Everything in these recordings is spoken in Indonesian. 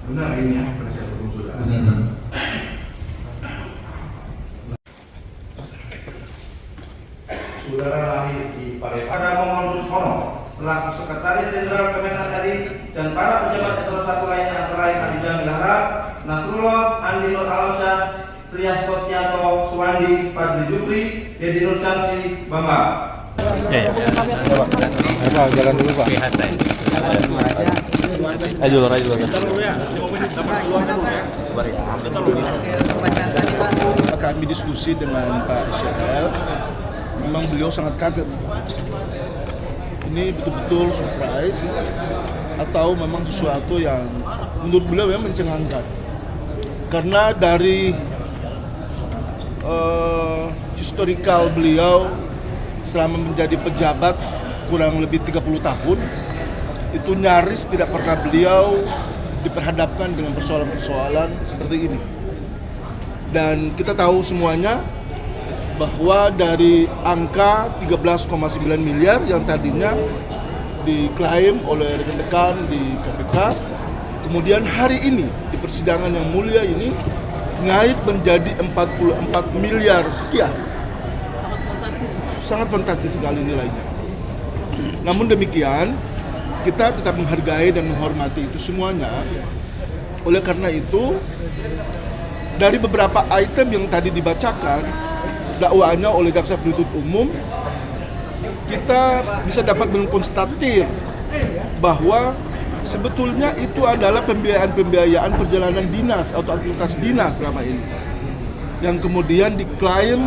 Benar ini ya, penasihat hukum saudara. Saudara lahir di Palembang. Pada Momon Rusmono, selaku Sekretaris Jenderal Kementerian RI dan para pejabat eselon 1 lainnya antara lain Adi Jamil Harap, Nasrullah, Andi Nur Alsyad, Trias Kostianto, Suwandi, Fadli Jufri, Dedi Nur Syamsi, Bambang. Pak, jalan dulu Pak. Ayo dulu. Kami diskusi dengan Pak Syedel, memang beliau sangat kaget. Ini betul-betul surprise atau memang sesuatu yang menurut beliau memang mencengangkan. Karena dari historikal beliau selama menjadi pejabat kurang lebih 30 tahun, itu nyaris tidak pernah beliau diperhadapkan dengan persoalan-persoalan seperti ini. Dan kita tahu semuanya bahwa dari angka 13,9 miliar yang tadinya diklaim oleh rekan-rekan di KPK, kemudian hari ini di persidangan yang mulia ini naik menjadi 44 miliar sekian. Sangat fantastis sekali nilainya. Namun demikian, kita tetap menghargai dan menghormati itu semuanya. Oleh karena itu, dari beberapa item yang tadi dibacakan dakwaannya oleh jaksa penuntut umum, kita bisa dapat mengkonstatir bahwa sebetulnya itu adalah pembiayaan perjalanan dinas atau aktivitas dinas selama ini, yang kemudian diklaim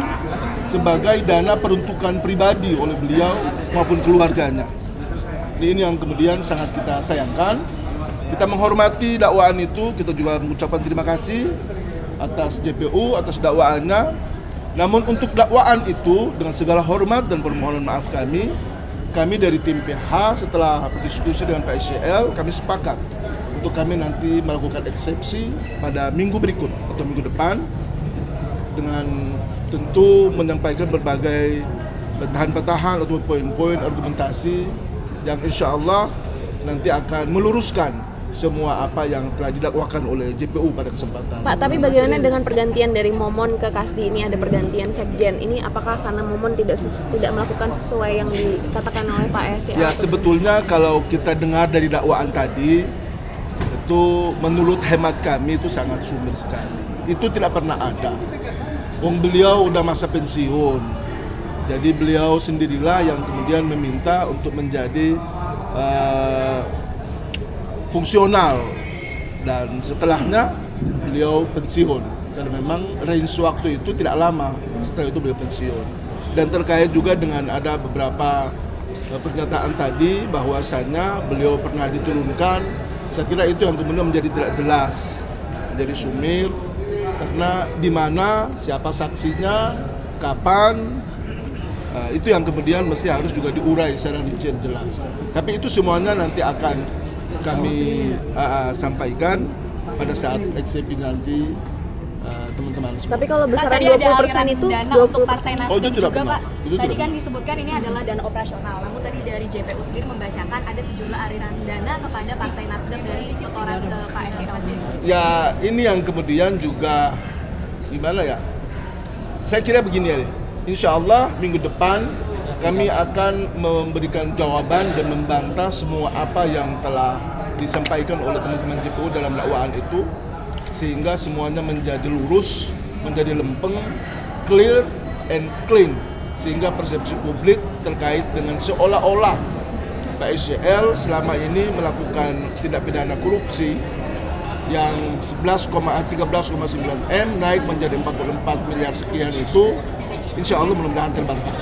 sebagai dana peruntukan pribadi oleh beliau maupun keluarganya. Ini yang kemudian sangat kita sayangkan. Kita menghormati dakwaan itu, kita juga mengucapkan terima kasih atas JPU, atas dakwaannya. Namun untuk dakwaan itu, dengan segala hormat dan permohonan maaf kami dari tim PH setelah berdiskusi dengan Pak ICL, kami sepakat untuk kami nanti melakukan eksepsi pada minggu berikut atau minggu depan, dengan tentu menyampaikan berbagai petahan-petahan atau poin-poin argumentasi yang insya Allah nanti akan meluruskan semua apa yang telah didakwakan oleh JPU pada kesempatan. Pak, tapi bagaimana dengan pergantian dari Momon ke Kasdi ini, ada pergantian sekjen ini, apakah karena Momon tidak melakukan sesuai yang dikatakan oleh Pak SC? Ya, sebetulnya kalau kita dengar dari dakwaan tadi, itu menurut hemat kami itu sangat sumir sekali. Itu tidak pernah ada. Wong beliau udah masa pensiun, jadi beliau sendirilah yang kemudian meminta untuk menjadi fungsional, dan setelahnya beliau pensiun, karena memang range waktu itu tidak lama setelah itu beliau pensiun. Dan terkait juga dengan ada beberapa pernyataan tadi bahwasannya beliau pernah diturunkan, saya kira itu yang kemudian menjadi tidak jelas, menjadi sumir, karena di mana, siapa saksinya, kapan, itu yang kemudian mesti harus juga diurai secara rinci dan jelas. Tapi itu semuanya nanti akan kami sampaikan pada saat eksepsi nanti teman-teman semua. Tapi kalau besaran 20% itu dana 20%. untuk Partai Nasdem juga pernah. Pak. Tadi kan disebutkan ini adalah dana operasional. Namun tadi dari JPU sendiri membacakan ada sejumlah aliran dana kepada Partai Nasdem dari setoran ke Pak SC. Ya, ini yang kemudian juga gimana ya? Saya kira begini ya. Insya Allah minggu depan kami akan memberikan jawaban dan membantah semua apa yang telah disampaikan oleh teman-teman JPU dalam dakwaan itu, sehingga semuanya menjadi lurus, menjadi lempeng, clear and clean, sehingga persepsi publik terkait dengan seolah-olah Pak ICL selama ini melakukan tindak pidana korupsi yang 13,9 M naik menjadi 44 miliar sekian itu, insya Allah mudah-mudahan terbantah.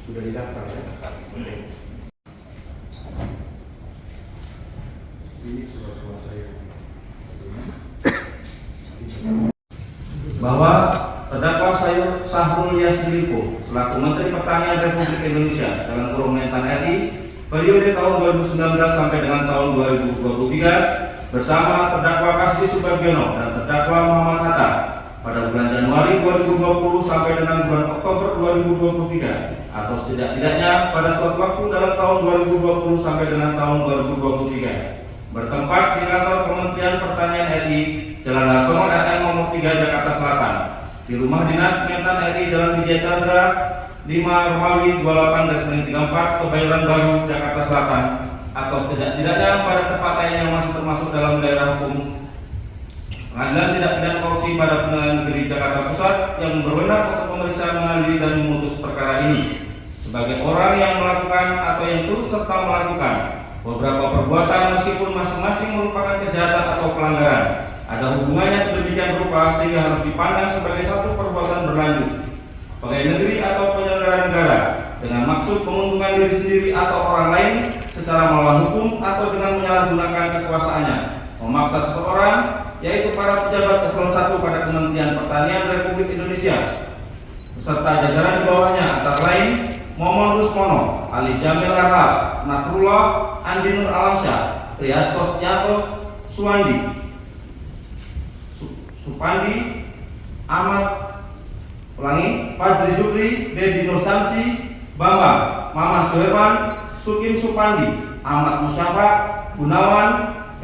Sudah didaftar ya? Ini surat kuasa yang bahwa terdakwa Syahrul Yassin Limpo selaku Menteri Pertanian Republik Indonesia dalam kurung Mentan RI periode tahun 2019 sampai dengan tahun 2023 bersama terdakwa Kasdi Subagiono dan terdakwa Muhammad Hatta pada bulan Januari 2020 sampai dengan bulan Oktober 2023 atau setidak-tidaknya pada suatu waktu dalam tahun 2020 sampai dengan tahun 2023 bertempat di kantor Kementerian Pertanian RI, Jalan Harsono RM nomor 3 Jakarta Selatan, di rumah dinas Mentan RI Jalan Widya Chandra 5 Romawi 28/34 Kebayoran Baru, Jakarta Selatan, atau setidak-tidaknya pada tempat lain yang masih termasuk dalam daerah hukum Pengadilan Tindak Pidana Korupsi pada Pengadilan Negeri Jakarta Pusat yang berwenang untuk memeriksa, mengadili, dan memutus perkara ini sebagai orang yang melakukan atau yang turut serta melakukan beberapa perbuatan meskipun masing-masing merupakan kejahatan atau pelanggaran, ada hubungannya sedemikian rupa sehingga harus dipandang sebagai satu perbuatan berlanjut. Pegawai negeri atau penyelenggara negara dengan maksud menguntungkan diri sendiri atau orang lain secara melawan hukum atau dengan menyalahgunakan kekuasaannya, memaksa seseorang, yaitu para pejabat eselon 1 pada Kementerian Pertanian Republik Indonesia beserta jajaran di bawahnya, antara lain Momon Rusmono, Ali Jamil Rahab, Nasrullah, Andi Nur Alamsyah, Triasto Setianto, Suwandi, Supandi, Ahmad Pelangi, Fajri Jufri, Dedi Nur Samsi, Bambang, Maman Suherman, Sukim Supandi, Ahmad Musyafa, Gunawan,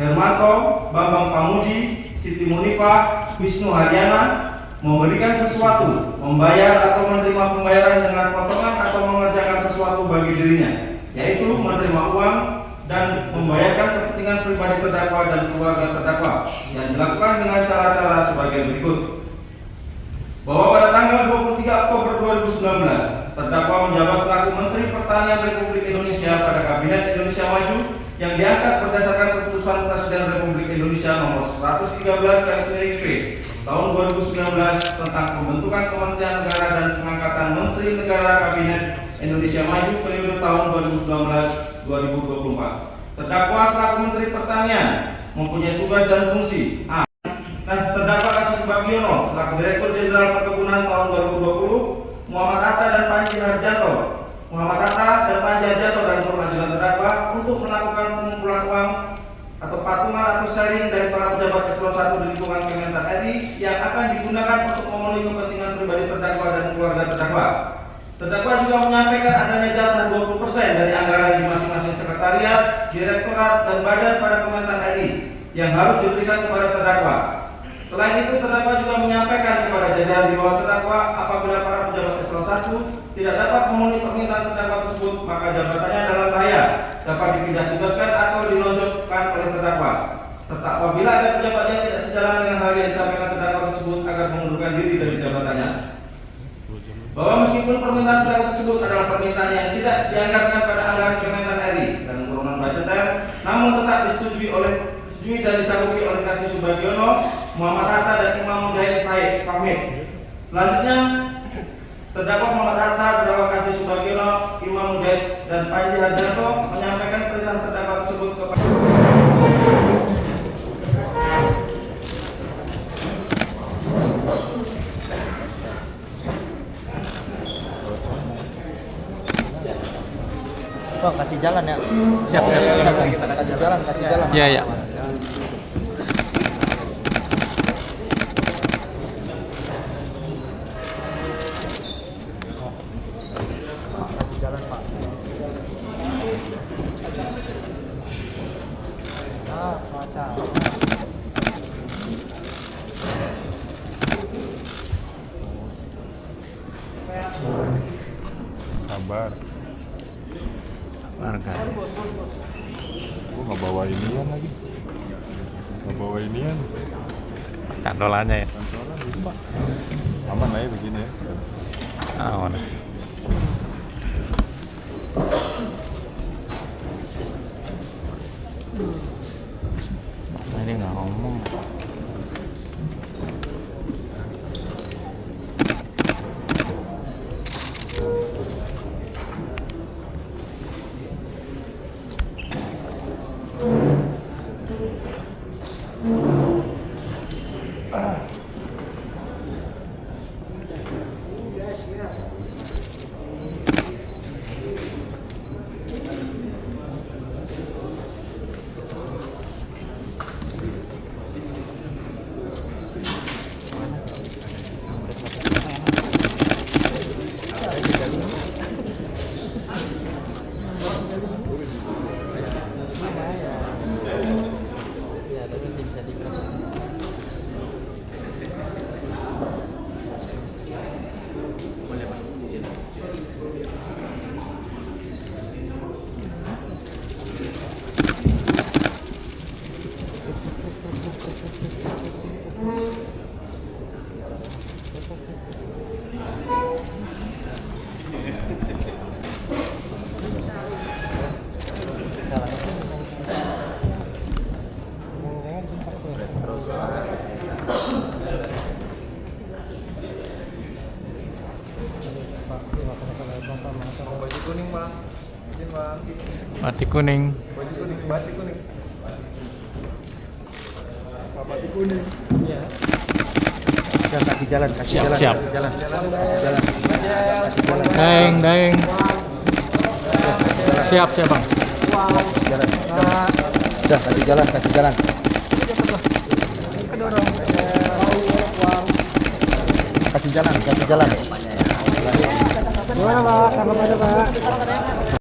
Hermanto, Bambang Pamuji, Siti Munifah, Wisnu Haryana, memberikan sesuatu, membayar atau menerima pembayaran dengan potongan atau mengerjakan sesuatu bagi dirinya, yaitu menerima uang dan membayarkan kepentingan pribadi terdakwa dan keluarga terdakwa yang dilakukan dengan cara-cara sebagai berikut. Bahwa pada tanggal 23 Oktober 2019, terdakwa menjabat selaku Menteri Pertanian Republik Indonesia pada Kabinet Indonesia Maju yang diangkat berdasarkan keputusan Presiden Republik Indonesia nomor 113/P tahun 2019 tentang pembentukan Kementerian Negara dan pengangkatan Menteri Negara Kabinet Indonesia Maju periode tahun 2019-2024. Terdakwa selaku Menteri Pertanian mempunyai tugas dan fungsi: A. Terdakwa Kasus Bagiono selaku Direktur Jenderal Perkebunan tahun 2020, Muhammad Hatta dan Panji Harjanto, dan perwakilan terdakwa untuk melakukan pengumpulan uang atau patungan atau sharing dari para pejabat eselon 1 di lingkungan Kementan RI yang akan digunakan untuk memenuhi kepentingan pribadi terdakwa dan keluarga terdakwa. Terdakwa juga menyampaikan adanya jatah 20% dari anggaran di masing-masing sekretariat, direktorat, dan badan pada Kementan RI yang harus diberikan kepada terdakwa. Selain itu, terdakwa juga menyampaikan kepada jajaran di bawah terdakwa apabila para pejabat eselon 1 tidak dapat memenuhi permintaan terdakwa tersebut, maka jabatannya dalam bahaya, dapat dipindah tugaskan atau dinonjolkan oleh terdakwa. Serta apabila ada pejabat yang tidak sejalan dengan hal yang disampaikan terdakwa tersebut agar mengundurkan diri dari jabatannya. Bahwa meskipun permintaan terdakwa tersebut adalah permintaan yang tidak dianggarkan pada anggaran Kementan RI dan urunan budgeter, namun tetap disetujui dan disanggupi oleh Kasdi Subagiono, Muhammad Hatta, dan Imam Mujahid Fahmi. Selanjutnya, terdakwa Muhammad Hatta, terdakwa Kasdi Subagiono, Imam Mujahid, dan Panji Harjanto menyampaikan perintah terdakwa tersebut kepada Bang, kasih jalan ya. Siap. Kasih jalan. Iya, iya. Jalan, Pak. Macam. Sabar. Warga. Gua nggak bawa inian lagi. Nggak bawa inian. Cantolannya ya. Kantoran gitu, Pak. Aman lah ya begini ya. Aman. Ini nggak ngomong. Batik kuning. Udah, kasih jalan, kasih Siap, jalan, siap. kasih jalan. Kasih jalan. Kasih jalan. Daeng, daeng. Siap, siap bang. Kasih jalan. Udah, kasih jalan, kasih jalan. Kasih jalan, kasih jalan. Gimana Pak? Selamat aja Pak.